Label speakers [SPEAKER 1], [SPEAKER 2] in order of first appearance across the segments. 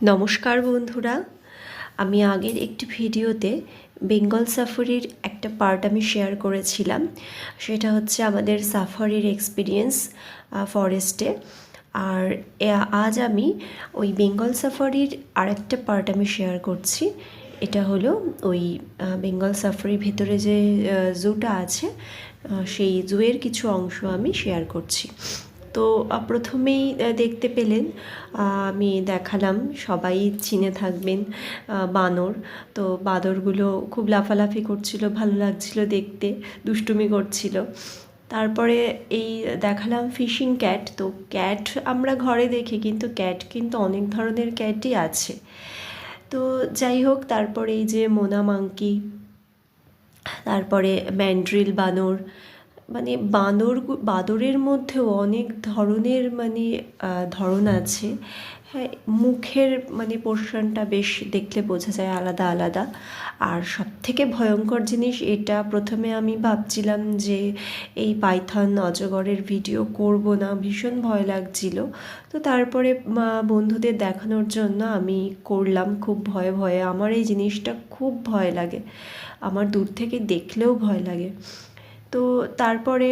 [SPEAKER 1] নমস্কার বন্ধুরা, আমি আগের একটি ভিডিওতে বেঙ্গল সাফারির একটা পার্ট আমি শেয়ার করেছিলাম। সেটা হচ্ছে আমাদের সাফারির এক্সপিরিয়েন্স ফরেস্টে। আর আজ আমি ওই বেঙ্গল সাফারির আরেকটা পার্ট আমি শেয়ার করছি। এটা হলো ওই বেঙ্গল সাফারির ভেতরে যে জুটা আছে, সেই জুয়ের কিছু অংশ আমি শেয়ার করছি। তো প্রথমেই দেখতে পেলেন, আমি দেখালাম, সবাই চিনে থাকবেন বানর। তো বাঁদরগুলো খুব লাফালাফি করছিল, ভালো লাগছিল দেখতে, দুষ্টুমি করছিল। তারপরে এই দেখালাম ফিশিং ক্যাট। তো ক্যাট আমরা ঘরে দেখি, কিন্তু ক্যাট কিন্তু অনেক ধরনের ক্যাটই আছে। তো যাই হোক, তারপরে এই যে মোনা মাঙ্কি, তারপরে ম্যান্ড্রিল বানর, মানে বাঁদরের মধ্যেও অনেক ধরনের ধরন আছে। হ্যাঁ, মুখের পোর্শনটা বেশ দেখলে বোঝা যায় আলাদা আলাদা। আর সবথেকে ভয়ঙ্কর জিনিস এটা, প্রথমে আমি ভাবছিলাম যে এই পাইথন অজগরের ভিডিও করব না, ভীষণ ভয় লাগছিল। তো তারপরে বন্ধুদের দেখানোর জন্য আমি করলাম খুব ভয়ে ভয়ে। আমার এই জিনিসটা খুব ভয় লাগে, আমার দূর থেকে দেখলেও ভয় লাগে। তো তারপরে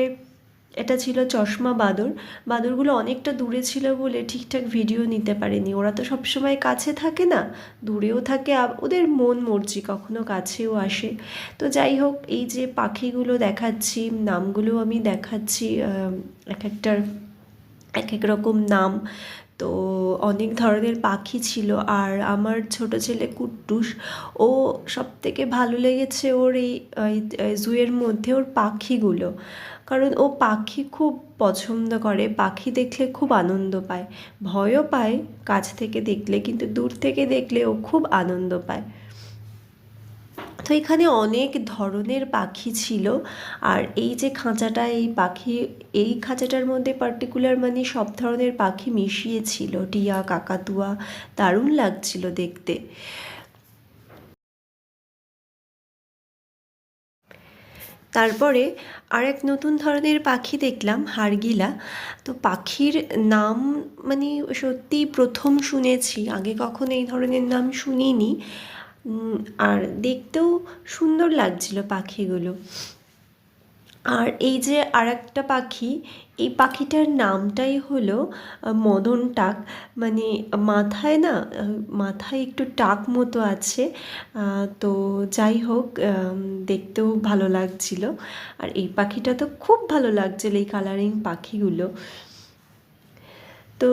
[SPEAKER 1] এটা ছিল চশমা বাঁদর। বাঁদরগুলো অনেকটা দূরে ছিল বলে ঠিকঠাক ভিডিও নিতে পারিনি। ওরা তো সবসময় কাছে থাকে না, দূরেও থাকে, ওদের মন মর্জি, কখনো কাছেও আসে। তো যাই হোক, এই যে পাখিগুলো দেখাচ্ছি, নামগুলো আমি দেখাচ্ছি, এক একটার এক এক রকম নাম। তো অনেক ধরনের পাখি ছিল। আর আমার ছোট ছেলে কুট্টুস, ও সবথেকে ভালো লেগেছে ওর এই জুয়ের মধ্যে ওর পাখিগুলো। কারণ ও পাখি খুব পছন্দ করে, পাখি দেখলে খুব আনন্দ পায়, ভয়ও পায় কাছ থেকে দেখলে, কিন্তু দূর থেকে দেখলে ও খুব আনন্দ পায়। তো এখানে অনেক ধরনের পাখি ছিল। আর এই যে খাঁচাটা, এই খাঁচাটার মধ্যে পার্টিকুলার সব ধরনের পাখি মিশিয়ে ছিল, টিয়া, কাকাতুয়া, দারুণ লাগছিল দেখতে। তারপরে আরেক নতুন ধরনের পাখি দেখলাম, হাড়গিলা। তো পাখির নাম সত্যিই প্রথম শুনেছি, আগে কখনো এই ধরনের নাম শুনিনি। আর দেখতেও সুন্দর লাগছিল পাখিগুলো। আর এই যে আরেকটা পাখি, এই পাখিটার নামটাই হলো মদন টাক। মাথায় মাথায় একটু টাক মতো আছে। তো যাই হোক, দেখতেও ভালো লাগছিল। আর এই পাখিটা তো খুব ভালো লাগছিল, এই কালারিং পাখিগুলো। তো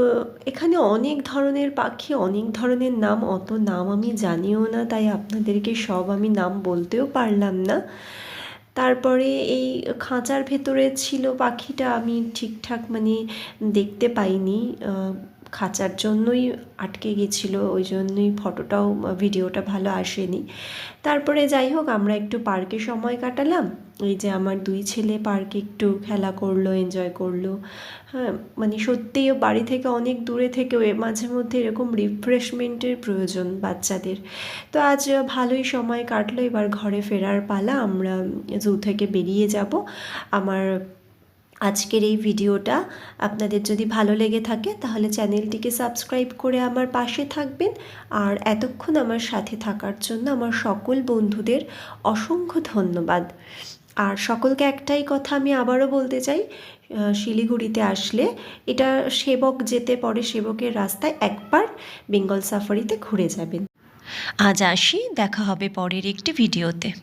[SPEAKER 1] এখানে অনেক ধরনের পাখি, অনেক ধরনের নাম, অত নাম আমি জানিও না, তাই আপনাদেরকে সব আমি নাম বলতেও পারলাম না। তারপরে এই খাঁচার ভেতরে ছিল পাখিটা, আমি ঠিকঠাক দেখতে পাইনি, খাঁচার জন্যই আটকে গেছিলো, ওই জন্যই ফটোটাও ভিডিওটা ভালো আসেনি। তারপরে যাই হোক, আমরা একটু পার্কে সময় কাটালাম। এই যে আমার দুই ছেলে পার্কে একটু খেলা করলো, এনজয় করলো। হ্যাঁ, সত্যিই বাড়ি থেকে অনেক দূরে থেকেও মাঝে মধ্যে এরকম রিফ্রেশমেন্টের প্রয়োজন বাচ্চাদের। তো আজ ভালোই সময় কাটলো, এবার ঘরে ফেরার পালা, আমরা জু থেকে বেরিয়ে যাব। আমার আজকের এই ভিডিওটা আপনাদের যদি ভালো লেগে থাকে, তাহলে চ্যানেলটিকে সাবস্ক্রাইব করে আমার পাশে থাকবেন। আর এতক্ষণ আমার সাথে থাকার জন্য আমার সকল বন্ধুদের অসংখ্য ধন্যবাদ। আর সকলকে একটাই কথা আমি আবারও বলতে চাই, শিলিগুড়িতে আসলে এটা সেবক যেতে পড়ে, সেবকের রাস্তায় একবার বেঙ্গল সাফারিতে ঘুরে যাবেন। আজ আসি, দেখা হবে পরের একটি ভিডিওতে।